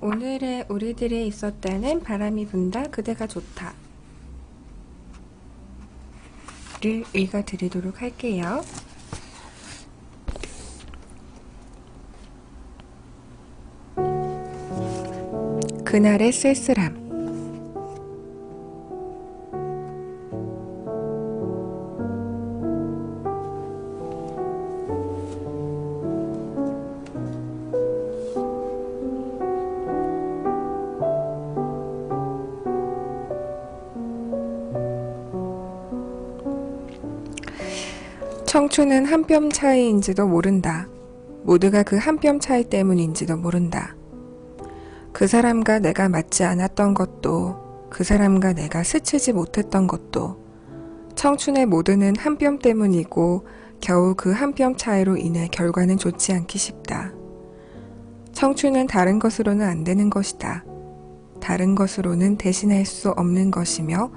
오늘의 우리들이 있었다는 바람이 분다 그대가 좋다 를 읽어드리도록 할게요. 그날의 쓸쓸함. 청춘은 한 뼘 차이인지도 모른다. 모두가 그 한 뼘 차이 때문인지도 모른다. 그 사람과 내가 맞지 않았던 것도, 그 사람과 내가 스치지 못했던 것도, 청춘의 모두는 한 뼘 때문이고 겨우 그 한 뼘 차이로 인해 결과는 좋지 않기 쉽다. 청춘은 다른 것으로는 안 되는 것이다. 다른 것으로는 대신할 수 없는 것이며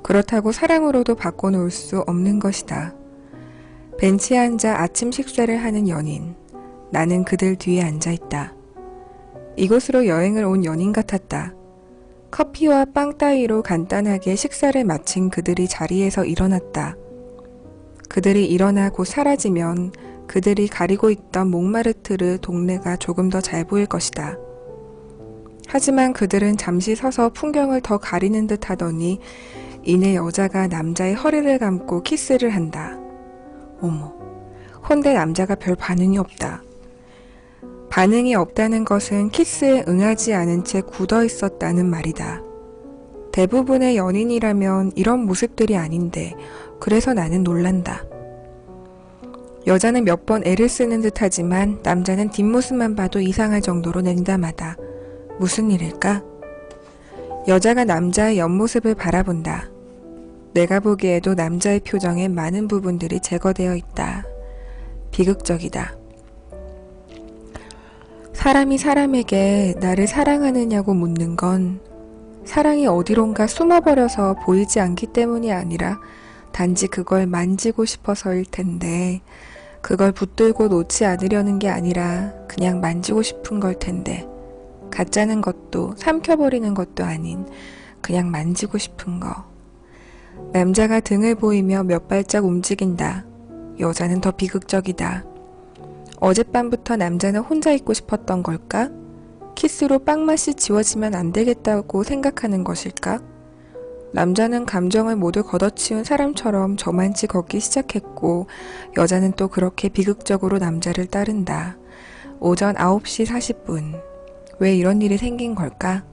그렇다고 사랑으로도 바꿔놓을 수 없는 것이다. 벤치에 앉아 아침 식사를 하는 연인. 나는 그들 뒤에 앉아있다. 이곳으로 여행을 온 연인 같았다. 커피와 빵 따위로 간단하게 식사를 마친 그들이 자리에서 일어났다. 그들이 일어나 곧 사라지면 그들이 가리고 있던 몽마르트르 동네가 조금 더 잘 보일 것이다. 하지만 그들은 잠시 서서 풍경을 더 가리는 듯 하더니 이내 여자가 남자의 허리를 감고 키스를 한다. 어머, 헌데 남자가 별 반응이 없다. 반응이 없다는 것은 키스에 응하지 않은 채 굳어 있었다는 말이다. 대부분의 연인이라면 이런 모습들이 아닌데 그래서 나는 놀란다. 여자는 몇 번 애를 쓰는 듯 하지만 남자는 뒷모습만 봐도 이상할 정도로 냉담하다. 무슨 일일까? 여자가 남자의 옆모습을 바라본다. 내가 보기에도 남자의 표정에 많은 부분들이 제거되어 있다. 비극적이다. 사람이 사람에게 나를 사랑하느냐고 묻는 건 사랑이 어디론가 숨어버려서 보이지 않기 때문이 아니라 단지 그걸 만지고 싶어서일 텐데, 그걸 붙들고 놓지 않으려는 게 아니라 그냥 만지고 싶은 걸 텐데, 가짜는 것도 삼켜버리는 것도 아닌 그냥 만지고 싶은 거. 남자가 등을 보이며 몇 발짝 움직인다. 여자는 더 비극적이다. 어젯밤부터 남자는 혼자 있고 싶었던 걸까? 키스로 빵맛이 지워지면 안 되겠다고 생각하는 것일까? 남자는 감정을 모두 걷어치운 사람처럼 저만치 걷기 시작했고 여자는 또 그렇게 비극적으로 남자를 따른다. 오전 9시 40분. 왜 이런 일이 생긴 걸까?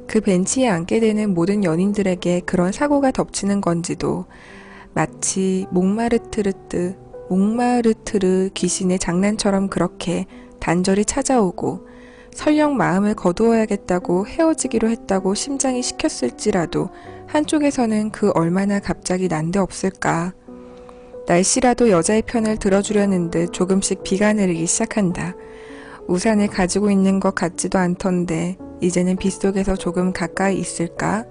그 벤치에 앉게 되는 모든 연인들에게 그런 사고가 덮치는 건지도 마치 몽마르트르 귀신의 장난처럼 그렇게 단절이 찾아오고 설령 마음을 거두어야겠다고 헤어지기로 했다고 심장이 시켰을지라도 한쪽에서는 그 얼마나 갑자기 난데없을까. 날씨라도 여자의 편을 들어주려는 듯 조금씩 비가 내리기 시작한다. 우산을 가지고 있는 것 같지도 않던데 이제는 빗속에서 조금 가까이 있을까?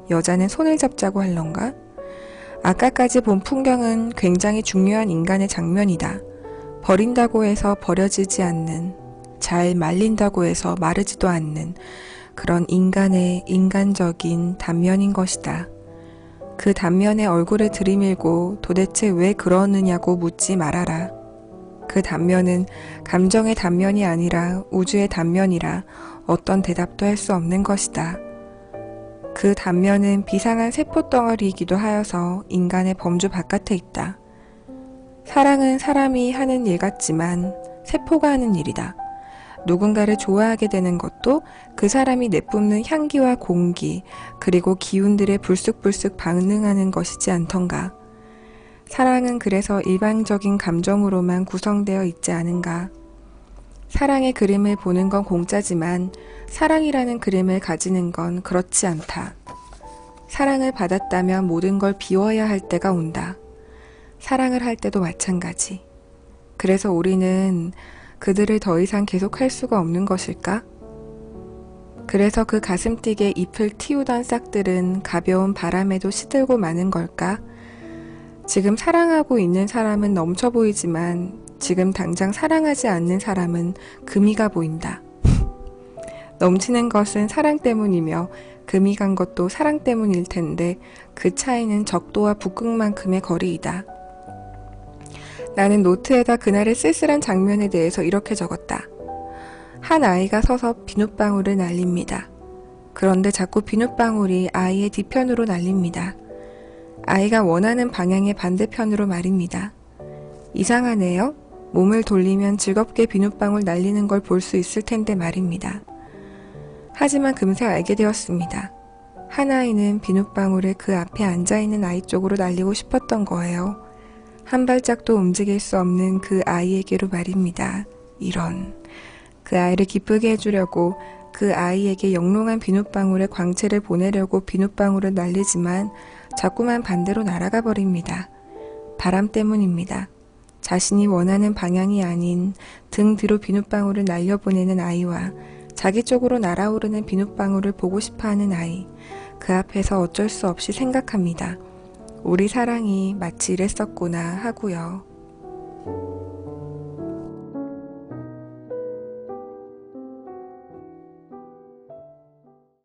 여자는 손을 잡자고 할런가? 아까까지 본 풍경은 굉장히 중요한 인간의 장면이다. 버린다고 해서 버려지지 않는, 잘 말린다고 해서 마르지도 않는 그런 인간의 인간적인 단면인 것이다. 그 단면에 얼굴을 들이밀고 도대체 왜 그러느냐고 묻지 말아라. 그 단면은 감정의 단면이 아니라 우주의 단면이라 어떤 대답도 할 수 없는 것이다. 그 단면은 비상한 세포덩어리이기도 하여서 인간의 범주 바깥에 있다. 사랑은 사람이 하는 일 같지만 세포가 하는 일이다. 누군가를 좋아하게 되는 것도 그 사람이 내뿜는 향기와 공기, 그리고 기운들에 불쑥불쑥 반응하는 것이지 않던가. 사랑은 그래서 일방적인 감정으로만 구성되어 있지 않은가. 사랑의 그림을 보는 건 공짜지만 사랑이라는 그림을 가지는 건 그렇지 않다. 사랑을 받았다면 모든 걸 비워야 할 때가 온다. 사랑을 할 때도 마찬가지. 그래서 우리는 그들을 더 이상 계속할 수가 없는 것일까? 그래서 그 가슴 뛰게 잎을 틔우던 싹들은 가벼운 바람에도 시들고 마는 걸까? 지금 사랑하고 있는 사람은 넘쳐 보이지만 지금 당장 사랑하지 않는 사람은 금이가 보인다. 넘치는 것은 사랑 때문이며 금이 간 것도 사랑 때문일 텐데 그 차이는 적도와 북극만큼의 거리이다. 나는 노트에다 그날의 쓸쓸한 장면에 대해서 이렇게 적었다. 한 아이가 서서 비눗방울을 날립니다. 그런데 자꾸 비눗방울이 아이의 뒤편으로 날립니다. 아이가 원하는 방향의 반대편으로 말입니다. 이상하네요. 몸을 돌리면 즐겁게 비눗방울 날리는 걸 볼 수 있을 텐데 말입니다. 하지만 금세 알게 되었습니다. 한 아이는 비눗방울을 그 앞에 앉아있는 아이 쪽으로 날리고 싶었던 거예요. 한 발짝도 움직일 수 없는 그 아이에게로 말입니다. 이런. 그 아이를 기쁘게 해주려고 그 아이에게 영롱한 비눗방울의 광채를 보내려고 비눗방울을 날리지만 자꾸만 반대로 날아가 버립니다. 바람 때문입니다. 자신이 원하는 방향이 아닌 등 뒤로 비눗방울을 날려보내는 아이와 자기 쪽으로 날아오르는 비눗방울을 보고 싶어하는 아이, 그 앞에서 어쩔 수 없이 생각합니다. 우리 사랑이 마치 이랬었구나 하고요.